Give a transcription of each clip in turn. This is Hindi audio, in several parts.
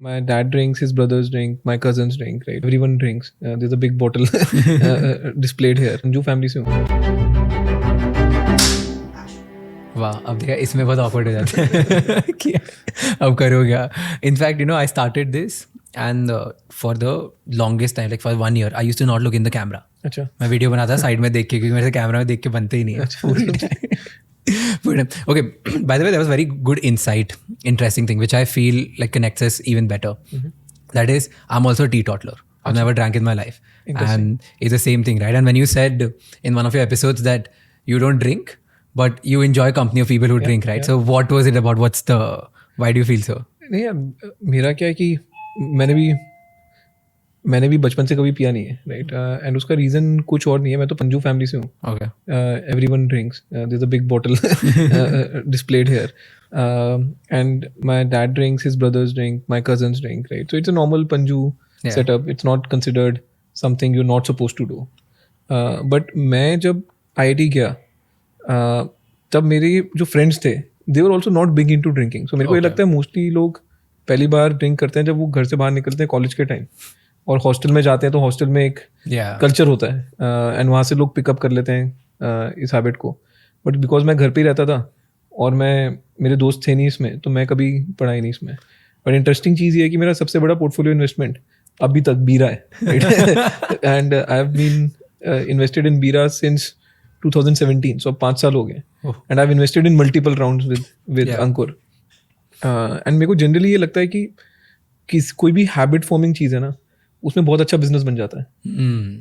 My dad drinks, his brothers drink, my cousins drink, right? Everyone drinks. There's a big bottle displayed here. Anju family से हूँ. वाह, अब देखा इसमें बहुत awkward हो जाता है कि अब करो क्या. In fact I started this and for the longest time, like for 1 year, I used to not look in the camera. अच्छा. मैं वीडियो बनाता साइड में देख के, क्योंकि मेरे से कैमरा में देख के बनते ही नहीं है पूरी time. But, okay, by the way, that was very good insight, interesting thing, which I feel like connects us even better. That is, I'm also a teetotaler. I've never drank in my life. And it's the same thing, right? And when you said in one of your episodes that you don't drink, but you enjoy company of people who drink, right? So what was it about? Why do you feel so? नहीं यार, मेरा क्या है कि मैंने भी बचपन से कभी पिया नहीं है, राइट? एंड उसका रीज़न कुछ और नहीं है. मैं तो पंजू फैमिली से हूँ. Okay. Everyone drinks. There's a big bottle displayed here. And my dad drinks, his brothers drink, my cousins drink, right? So it's a normal Panju setup. It's not considered something you're not supposed to do. But मैं जब IIT गया, तब मेरे जो फ्रेंड्स थे, they were also not big into drinking. So मेरे को ये लगता है मोस्टली लोग पहली बार ड्रिंक करते हैं जब वो घर से बाहर निकलते हैं कॉलेज के टाइम, और हॉस्टल में जाते हैं तो हॉस्टल में एक कल्चर होता है एंड वहाँ से लोग पिकअप कर लेते हैं इस हैबिट को. बट बिकॉज मैं घर पे ही रहता था और मेरे दोस्त थे नहीं इसमें, तो मैं कभी पढ़ा ही नहीं इसमें. बट इंटरेस्टिंग चीज़ ये है कि मेरा सबसे बड़ा पोर्टफोलियो इन्वेस्टमेंट अभी तक बीरा है, and I have been invested in Bira since 2017, so 5 साल हो गए. And I have invested in multiple rounds with Ankur. And मेरे को जनरली ये लगता है कि कोई भी हैबिट फॉर्मिंग चीज़ है ना, उसमें बहुत अच्छा बिजनेस बन जाता है.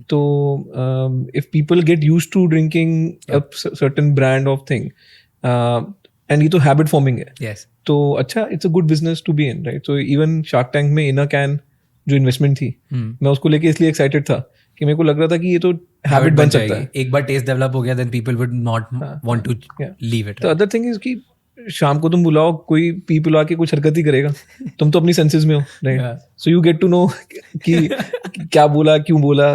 तो if people get used to drinking a certain brand of thing, and ये तो हैबिट फॉर्मिंग है, Yes. तो अच्छा, it's a good business to be in, right? So even Shark Tank में इन अ कैन जो इन्वेस्टमेंट थी, मैं उसको लेके इसलिए एक्साइटेड था कि मेरे को लग रहा था कि ये तो हैबिट बन सकता है. एक बार टेस्ट डेवलप हो गया, then people would not want to leave it. तो अदर थिंग इज कि शाम को तुम बुलाओ, कोई पी पिला के कुछ हरकत ही करेगा. तुम तो अपनी सेंसेस में हो, right? So you get to know कि क्या बोला, क्यों बोला,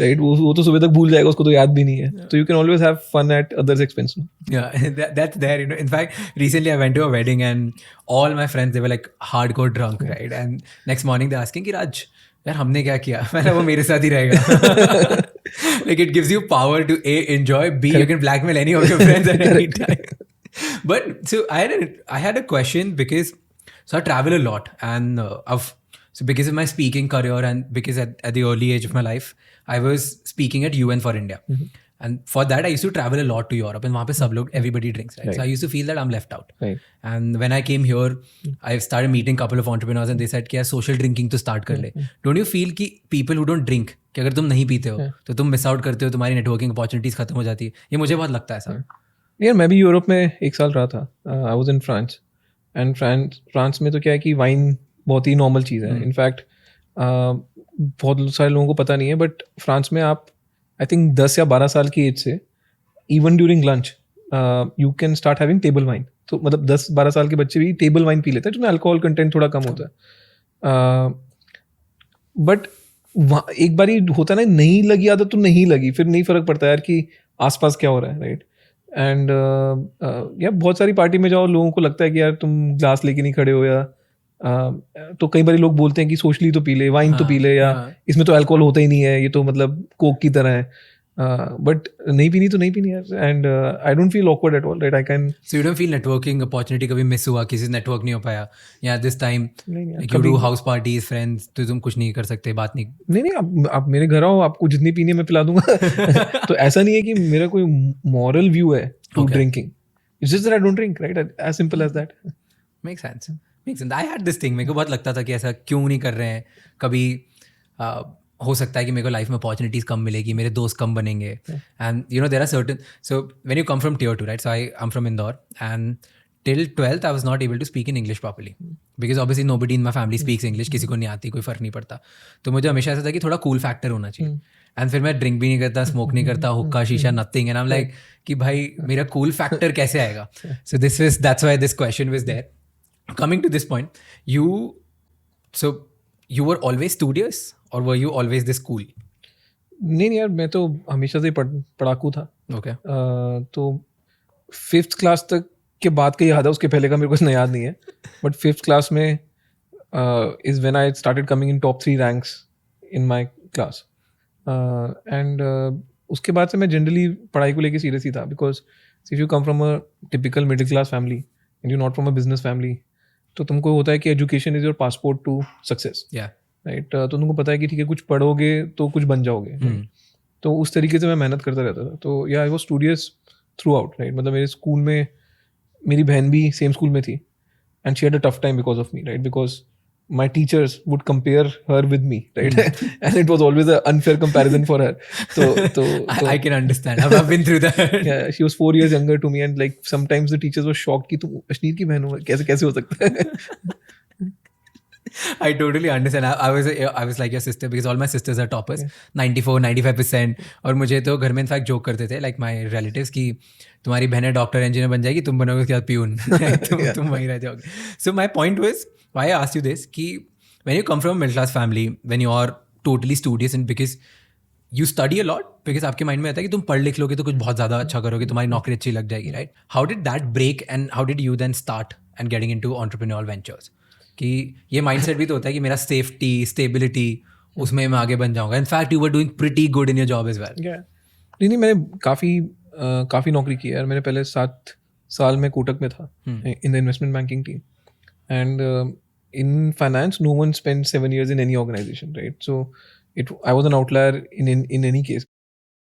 राइट? वो तो सुबह तक भूल जाएगा, उसको तो याद भी नहीं है. तो you can always have fun at others expense. Yeah, that's there. In fact, recently I went to a wedding and all my friends, they were like hardcore drunk, right? And next morning they're asking कि राज यार हमने क्या किया? मैंने वो मेरे साथ ही रहेगा. Like it gives you power to A, enjoy, B, you can blackmail any of your friends at any time. But so I had a question because I travel a lot, and because of my speaking career and because at the early age of my life I was speaking at UN for India. And for that I used to travel a lot to Europe, and वहाँ पे सब लोग everybody drinks, right? So I used to feel that I'm left out. Right. And when I came here, I started meeting a couple of entrepreneurs and they said कि यार social drinking तो start कर ले. Don't you feel कि people who don't drink, कि अगर तुम नहीं पीते हो तो तुम miss out करते हो, तुम्हारी networking opportunities खत्म हो जाती है? ये मुझे बहुत लगता है सर. यार मैं भी यूरोप में 1 साल रहा था. I was in France, and France में तो क्या है कि वाइन बहुत ही नॉर्मल चीज़ है. इनफैक्ट बहुत सारे लोगों को पता नहीं है, बट फ्रांस में आप आई थिंक 10 या 12 साल की एज से even during lunch you can start having table wine. तो मतलब 10-12 साल के बच्चे भी टेबल वाइन पी लेते हैं, जिसमें अल्कोहल कंटेंट थोड़ा कम होता है. बट एक बार होता है ना, नहीं लगी आदत तो नहीं लगी, फिर नहीं फर्क पड़ता यार कि आसपास क्या हो रहा है, राइट? एंड या बहुत सारी पार्टी में जाओ, लोगों को लगता है कि यार तुम ग्लास लेके नहीं खड़े हो, या तो कई बार लोग बोलते हैं कि सोशली तो पी ले, वाइन तो पी ले, या इसमें तो अल्कोहल होता ही नहीं है, ये तो मतलब कोक की तरह है. बट नहीं पीनी तो नहीं पीनी यार. And I don't feel awkward at all, right? I can. So you don't feel networking opportunity कभी मिस हुआ, किसी से नेटवर्क नहीं हो पाया, या this time you do house parties, friends, तो तुम कुछ नहीं कर सकते, बात नहीं? नहीं, आप मेरे घर आओ, आपको जितनी पीनी है मैं पिला दूंगा. तो ऐसा नहीं है कि मेरा कोई मॉरल व्यू है to drinking. It's just that I don't drink, right? As simple as that. Makes sense. I had this thing, मेरे को बहुत लगता था कि ऐसा क्यों नहीं कर रहे हैं. कभी हो सकता है कि मेरे को लाइफ में अपॉर्चुनिटीज कम मिलेगी, मेरे दोस्त कम बनेंगे. And there are certain, so when you come from tier 2, right? So I am from Indore, and till 12th I was not able to speak in English properly because obviously nobody in my family speaks English. किसी को नहीं आती, कोई फर्क नहीं पड़ता. तो मुझे हमेशा ऐसा था कि थोड़ा कूल फैक्टर होना चाहिए. एंड फिर मैं ड्रिंक भी नहीं करता, स्मोक नहीं करता, हुक्का शीशा nothing, and I am like कि भाई मेरा कूल फैक्टर कैसे आएगा? So that's why this question was there. Coming to this point, you were always studious or were you always this cool? नहीं यार, मैं तो हमेशा से पढ़ाकू था. Okay. तो 5th क्लास तक के बाद का याद है, उसके पहले का मेरे को इतना याद नहीं है. बट 5th क्लास में is when I started coming in top 3 ranks in my class. And उसके बाद से मैं जनरली पढ़ाई को लेके सीरियस ही था, because if you come from a typical middle class family and you not from a business family, तो तुमको होता है कि education is your passport to success, right. तो तुमको पता है कि ठीक है कुछ पढ़ोगे तो कुछ बन जाओगे, right? तो उस तरीके से मैं मेहनत करता रहता था. तो या I was studious through out, right. मतलब मेरे स्कूल में मेरी बहन भी सेम स्कूल में थी, and she had a tough time because of me, right. Because my teachers would compare her with me, right? And it was always an unfair comparison for her. So I can understand. I've been through that. Yeah, she was 4 years younger to me, and like sometimes the teachers were shocked कि तुम अश्नीर की बहन हो, कैसे हो सकता है. I totally understand. I was like your sister because all my sisters are toppers, 94-95%. और मुझे तो घर में इनफैक्ट जोक करते थे like my relatives कि तुम्हारी बहनें डॉक्टर इंजीनियर बन जाएगी, तुम बनोगे उसके बाद प्यून. तुम वहीं रह जाओगे. So my point was, why I asked you this, कि when you come from a middle class family, when you are totally studious and because you study a lot, because आपके माइंड में आता है कि तुम पढ़ लिख लोगे तो कुछ बहुत ज़्यादा अच्छा करोगे, तुम्हारी नौकरी अच्छी लग जाएगी, right? How did that break and how did you then start and getting into entrepreneurial ventures? कि ये माइंडसेट भी तो होता है कि मेरा सेफ्टी स्टेबिलिटी उसमें मैं आगे बन जाऊंगा. In fact you were doing pretty good in your job as well. नहीं, मैंने काफ़ी नौकरी की है यार. मैंने पहले 7 साल में कोटक में था in the investment banking team. And in finance, no one spends 7 years in any organization, right? So I was an outlier in any case.